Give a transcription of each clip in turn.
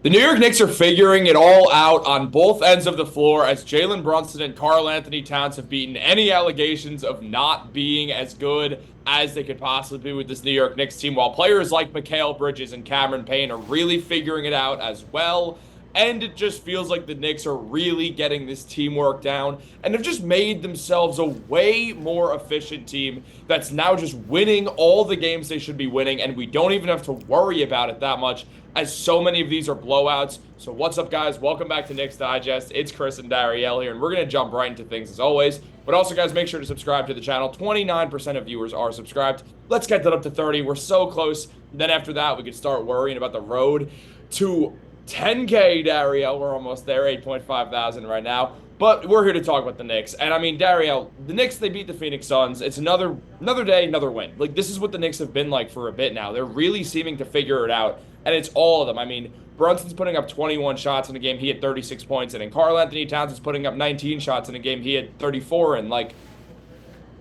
The New York Knicks are figuring it all out on both ends of the floor as Jalen Brunson and Karl Anthony Towns have beaten any allegations of not being as good as they could possibly be with this New York Knicks team, while players like Mikal Bridges and Cameron Payne are really figuring it out as well. And it just feels like the Knicks are really getting this teamwork down and have just made themselves a way more efficient team that's now just winning all the games they should be winning. And we don't even have to worry about it that much as so many of these are blowouts. So what's up, guys? Welcome back to Knicks Digest. It's Chris and Dariel here, and we're going to jump right into things as always. But also, guys, make sure to subscribe to the channel. 29% of viewers are subscribed. Let's get that up to 30. We're so close. Then after that, we could start worrying about the road to 10K, Dariel. We're almost there, 8.5 thousand right now. But we're here to talk about the Knicks. And I mean, Dariel, the Knicks, they beat the Phoenix Suns. It's another day, another win. Like, this is what the Knicks have been like for a bit now. They're really seeming to figure it out. And it's all of them. I mean, Brunson's putting up 21 shots in a game. He had 36 points. And then Karl Anthony Towns is putting up 19 shots in a game. He had 34. And, like,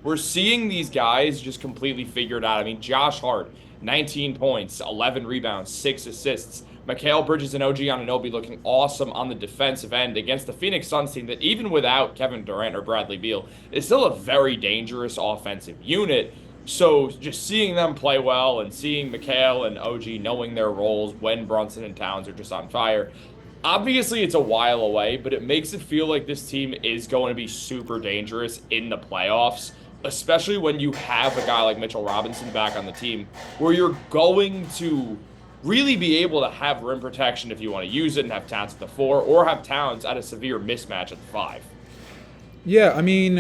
we're seeing these guys just completely figure it out. I mean, Josh Hart, 19 points, 11 rebounds, 6 assists. Mikal Bridges and OG Anunoby looking awesome on the defensive end against the Phoenix Suns team that even without Kevin Durant or Bradley Beal is still a very dangerous offensive unit. So just seeing them play well and seeing Mikal and OG knowing their roles when Brunson and Towns are just on fire. Obviously, it's a while away, but it makes it feel like this team is going to be super dangerous in the playoffs, especially when you have a guy like Mitchell Robinson back on the team, where you're going to really be able to have rim protection if you want to use it and have Towns at the 4 or have Towns at a severe mismatch at the 5. Yeah, I mean,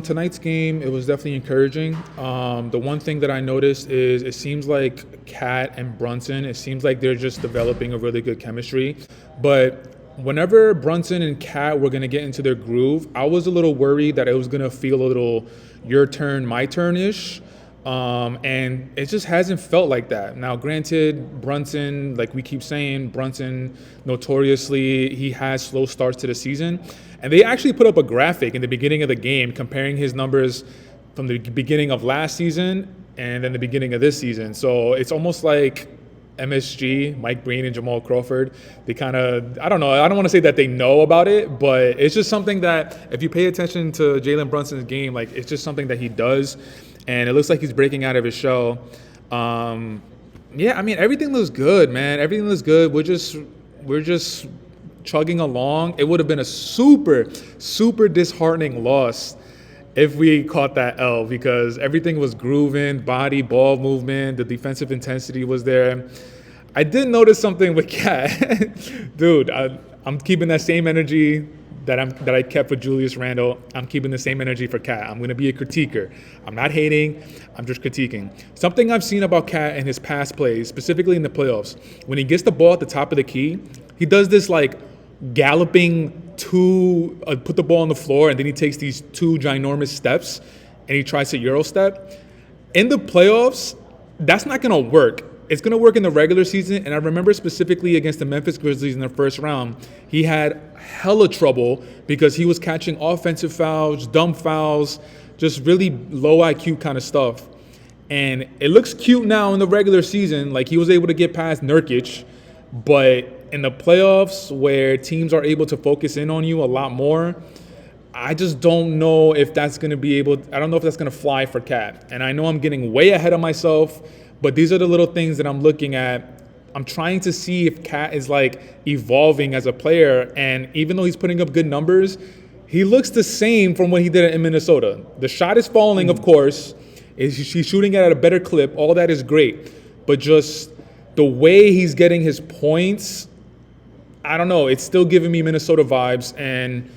tonight's game, it was definitely encouraging. The one thing that I noticed is it seems like Cat and Brunson, it seems like they're just developing a really good chemistry. But whenever Brunson and Cat were going to get into their groove, I was a little worried that it was going to feel a little your turn, my turn-ish. And it just hasn't felt like that. Now, granted, Brunson, like we keep saying, Brunson notoriously, he has slow starts to the season. And they actually put up a graphic in the beginning of the game comparing his numbers from the beginning of last season and then the beginning of this season. So it's almost like MSG, Mike Breen and Jamal Crawford, they kind of, I don't know, I don't want to say that they know about it, but it's just something that if you pay attention to Jalen Brunson's game, like it's just something that he does. And it looks like he's breaking out of his shell. Yeah, I mean, everything looks good, man. Everything looks good. We're just chugging along. It would have been a super, super disheartening loss if we caught that L because everything was grooving, body, ball movement, the defensive intensity was there. I did notice something with Cat. Dude, I'm keeping that same energy that I kept for Julius Randle. I'm keeping the same energy for Cat. I'm going to be a critiquer. I'm not hating. I'm just critiquing. Something I've seen about Cat in his past plays, specifically in the playoffs, when he gets the ball at the top of the key, he does this like galloping put the ball on the floor, and then he takes these 2 ginormous steps, and he tries to Euro step. In the playoffs, that's not going to work. It's going to work in the regular season, and I remember specifically against the Memphis Grizzlies in the first round, he had hella trouble because he was catching offensive fouls, dumb fouls, just really low IQ kind of stuff. And it looks cute now in the regular season, like he was able to get past Nurkic, but in the playoffs where teams are able to focus in on you a lot more, I just don't know if that's going to be able – I don't know if that's going to fly for Cat. And I know I'm getting way ahead of myself, but these are the little things that I'm looking at. I'm trying to see if Cat is like evolving as a player. And even though he's putting up good numbers, he looks the same from what he did in Minnesota. The shot is falling, of course. He's shooting it at a better clip. All that is great. But just the way he's getting his points, I don't know. It's still giving me Minnesota vibes. And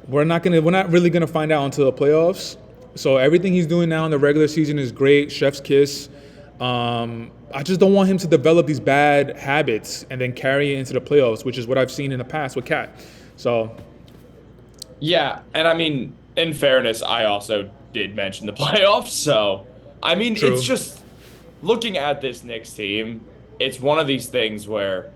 we're not really gonna find out until the playoffs. So everything he's doing now in the regular season is great. Chef's kiss. I just don't want him to develop these bad habits and then carry it into the playoffs, which is what I've seen in the past with Cat. So, Yeah, and I mean, in fairness, I also did mention the playoffs. So, I mean, true. it's just looking at this Knicks team, it's one of these things where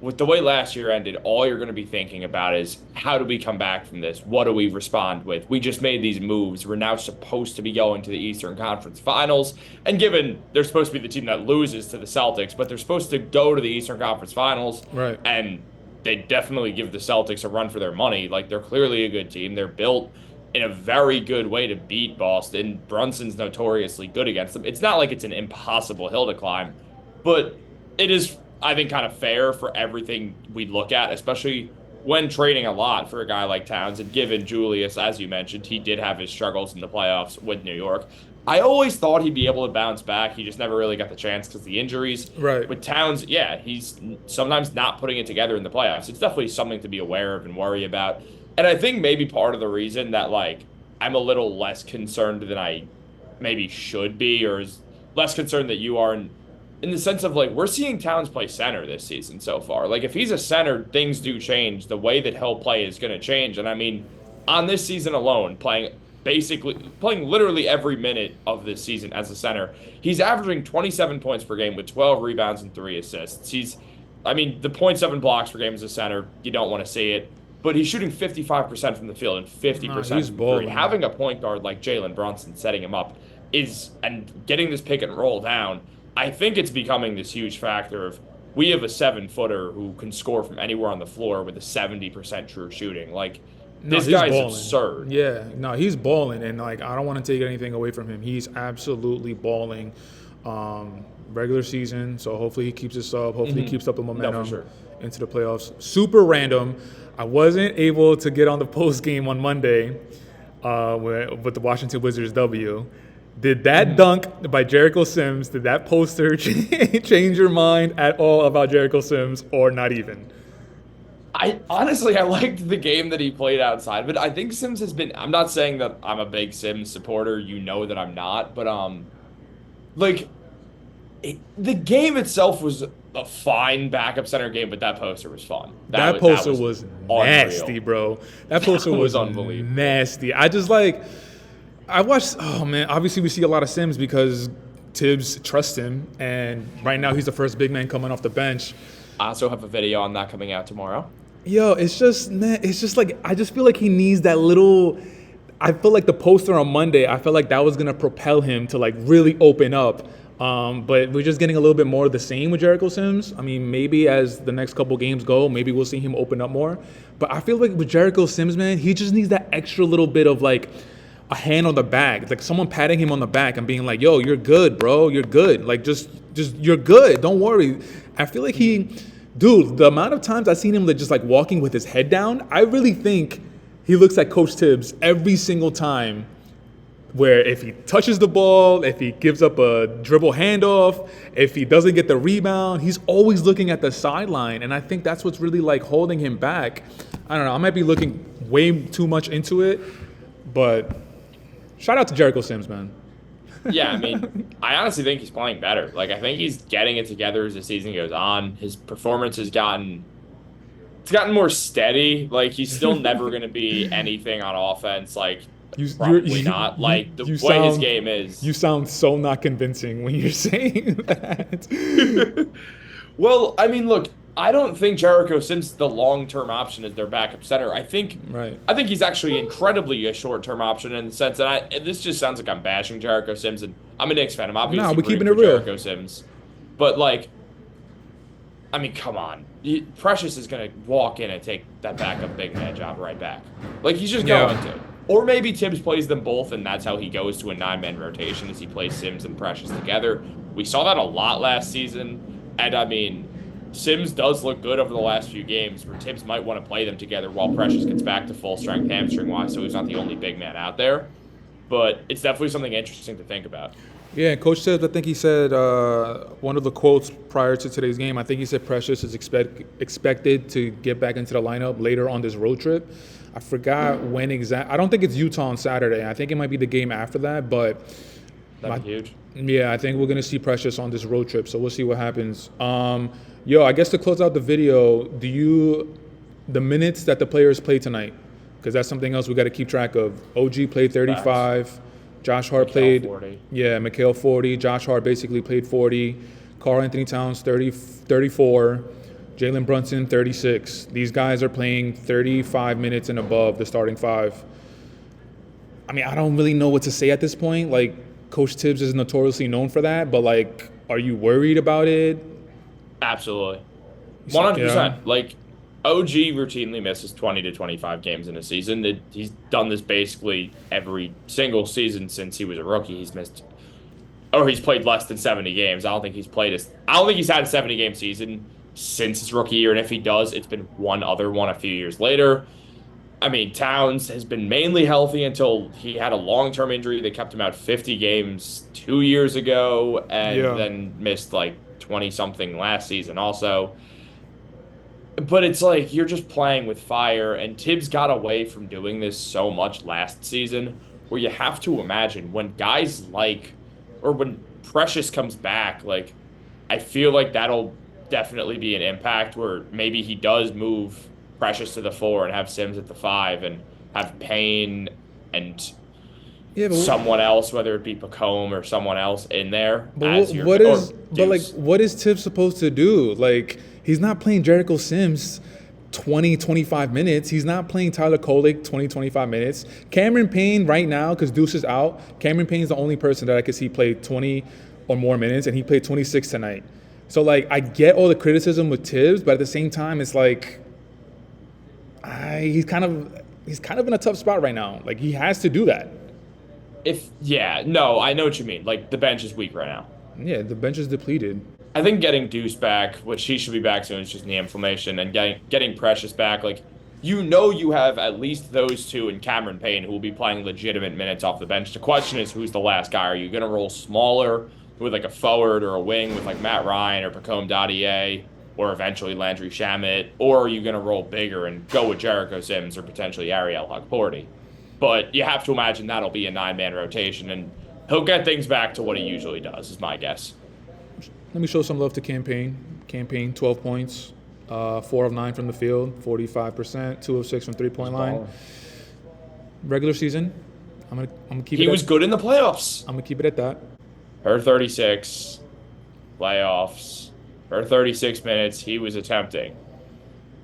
with the way last year ended, all you're going to be thinking about is how do we come back from this? What do we respond with? We just made these moves. We're now supposed to be going to the Eastern Conference Finals. And given they're supposed to be the team that loses to the Celtics, but they're supposed to go to the Eastern Conference Finals. Right. And they definitely give the Celtics a run for their money. Like, they're clearly a good team. They're built in a very good way to beat Boston. Brunson's notoriously good against them. It's not like it's an impossible hill to climb, but it is, I think, kind of fair for everything we look at, especially when trading a lot for a guy like Towns. And given Julius, as you mentioned, he did have his struggles in the playoffs with New York. I always thought he'd be able to bounce back. He just never really got the chance because of the injuries. Right. With Towns, yeah, he's sometimes not putting it together in the playoffs. It's definitely something to be aware of and worry about. And I think maybe part of the reason that, like, I'm a little less concerned than I maybe should be, or is less concerned that you are in the sense of, like, we're seeing Towns play center this season so far. Like, if he's a center, things do change. The way that he'll play is going to change. And I mean, on this season alone, playing literally every minute of this season as a center, he's averaging 27 points per game with 12 rebounds and 3 assists. The 0.7 blocks per game as a center, you don't want to see it. But he's shooting 55% from the field and 50% from three. Having a point guard like Jalen Brunson setting him up and getting this pick and roll down, I think it's becoming this huge factor of we have a 7-footer who can score from anywhere on the floor with a 70% true shooting. Like, this guy's absurd. Yeah, no, he's balling, and like I don't want to take anything away from him. He's absolutely balling. Regular season, so hopefully he keeps this up. Hopefully he keeps up the momentum into the playoffs. Super random. I wasn't able to get on the post game on Monday with the Washington Wizards W. Did that dunk by Jericho Sims, did that poster change your mind at all about Jericho Sims, or not even? I liked the game that he played outside of it. I think Sims has been, I'm not saying that I'm a big Sims supporter, you know that I'm not, but the game itself was a fine backup center game, but that poster was fun. That poster was nasty, bro. That poster was unbelievable. Nasty. I watched, oh man, obviously we see a lot of Sims because Tibbs trusts him, and right now he's the first big man coming off the bench. I also have a video on that coming out tomorrow. Yo, it's just like, I just feel like he needs that little, I feel like the poster on Monday, I felt like that was going to propel him to like really open up. But we're just getting a little bit more of the same with Jericho Sims. I mean, maybe as the next couple games go, maybe we'll see him open up more. But I feel like with Jericho Sims, man, he just needs that extra little bit of like a hand on the back. It's like someone patting him on the back and being like, yo, you're good, bro. You're good. Like, just you're good. Don't worry. I feel like dude, the amount of times I've seen him just like walking with his head down, I really think he looks like Coach Tibbs every single time. Where if he touches the ball, if he gives up a dribble handoff, if he doesn't get the rebound, he's always looking at the sideline. And I think that's what's really like holding him back. I don't know. I might be looking way too much into it, but shout out to Jericho Sims, man. Yeah, I mean, I honestly think he's playing better. Like, I think he's getting it together as the season goes on. His performance has gotten more steady. Like, he's still never going to be anything on offense. Like, probably not. Like, the way his game is. You sound so not convincing when you're saying that. Well, I mean, look, I don't think Jericho Sims is the long-term option as their backup center. I think he's actually incredibly a short-term option in the sense that this just sounds like I'm bashing Jericho Sims, and I'm a Knicks fan. I'm obviously we're keeping it real. Jericho Sims. But, like, I mean, come on. Precious is going to walk in and take that backup big man job right back. Like, he's just going to. Or maybe Tibbs plays them both, and that's how he goes to a 9-man rotation as he plays Sims and Precious together. We saw that a lot last season, and I mean, Sims does look good over the last few games where Tibbs might want to play them together while Precious gets back to full strength hamstring-wise, so he's not the only big man out there. But it's definitely something interesting to think about. Yeah, Coach Tibbs, I think he said one of the quotes prior to today's game, I think he said Precious is expected to get back into the lineup later on this road trip. I forgot when exactly. I don't think it's Utah on Saturday. I think it might be the game after that, but that'd be huge. Yeah, I think we're going to see Precious on this road trip, so we'll see what happens. I guess to close out the video, the minutes that the players played tonight, because that's something else we got to keep track of. OG played 35. Facts. Josh Hart played 40. Yeah, Mikal 40. Josh Hart basically played 40. Karl Anthony Towns 34. Jalen Brunson, 36. These guys are playing 35 minutes and above the starting five. I mean, I don't really know what to say at this point. Like, Coach Tibbs is notoriously known for that, but, like, are you worried about it? Absolutely. 100%. Yeah. Like, OG routinely misses 20 to 25 games in a season. He's done this basically every single season since he was a rookie. He's played less than 70 games. I don't think he's had a 70-game season since his rookie year, and if he does, it's been one other one a few years later. I mean, Towns has been mainly healthy until he had a long-term injury that kept him out 50 games 2 years ago, and then missed like 20-something last season also. But it's like you're just playing with fire, and Tibbs got away from doing this so much last season, where you have to imagine when guys or when Precious comes back, like, I feel like that'll definitely be an impact where maybe he does move Precious to the 4 and have Sims at the 5 and have Payne and someone else, whether it be Pacome or someone else in there. But what is Tibbs supposed to do? Like, he's not playing Jericho Sims 20, 25 minutes. He's not playing Tyler Kolek 20, 25 minutes. Cameron Payne right now, because Deuce is out, Cameron Payne's the only person that I could see play 20 or more minutes, and he played 26 tonight. So, like, I get all the criticism with Tibbs, but at the same time, it's like he's kind of in a tough spot right now. Like, he has to do that. I know what you mean. Like, the bench is weak right now. Yeah, the bench is depleted. I think getting Deuce back, which he should be back soon, is just knee inflammation, and getting Precious back, like, you have at least those two and Cameron Payne who will be playing legitimate minutes off the bench. The question is, who's the last guy? Are you going to roll smaller with like a forward or a wing with like Matt Ryan or Pacome Dadier or eventually Landry Shamet, or are you going to roll bigger and go with Jericho Sims or potentially Ariel Hukporti? But you have to imagine that'll be a 9-man rotation, and he'll get things back to what he usually does, is my guess. Let me show some love to Campaign. Campaign, 12 points, 4 of 9 from the field, 45%, 2 of 6 from three-point line. Regular season, I'm gonna keep it. He was good in the playoffs. I'm gonna keep it at that. Per 36, playoffs, per 36 minutes, he was attempting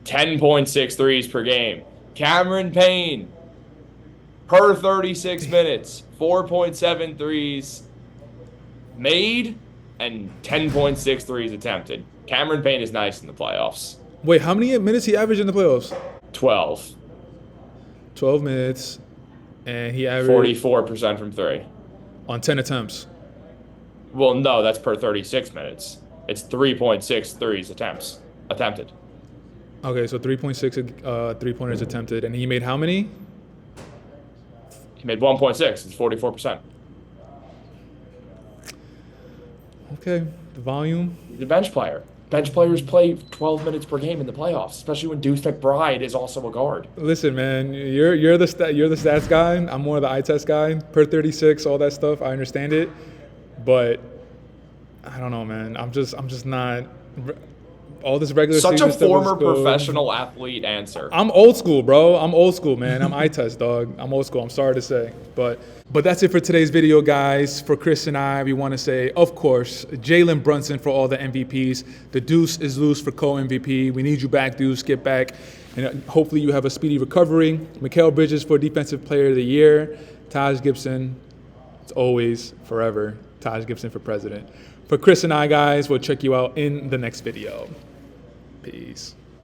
10.6 threes per game. Cameron Payne, per 36 minutes, 4.7 threes made and 10.6 threes attempted. Cameron Payne is nice in the playoffs. Wait, how many minutes he averaged in the playoffs? 12. 12 minutes, and he averaged 44% from 3. On 10 attempts. Well, no, that's per 36 minutes. It's 3.6 threes attempted. Okay, so 3.6 three-pointers attempted, and he made how many? He made 1.6. It's 44%. Okay, the volume. He's a bench player. Bench players play 12 minutes per game in the playoffs, especially when Deuce McBride is also a guard. Listen, man, you're the stats guy. I'm more of the eye test guy. Per 36, all that stuff. I understand it, but I don't know, man. I'm just not. All this regular Such season a stuff former is good. professional athlete answer. I'm old school, bro. I'm old school, man. I'm eye test, dog. I'm old school. I'm sorry to say, but that's it for today's video, guys. For Chris and I, we want to say, of course, Jalen Brunson for all the MVPs. The Deuce is loose for co-MVP. We need you back, Deuce. Get back, and hopefully you have a speedy recovery. Mikal Bridges for Defensive Player of the Year. Taj Gibson, it's always, forever, Taj Gibson for President. For Chris and I, guys, we'll check you out in the next video. Peace.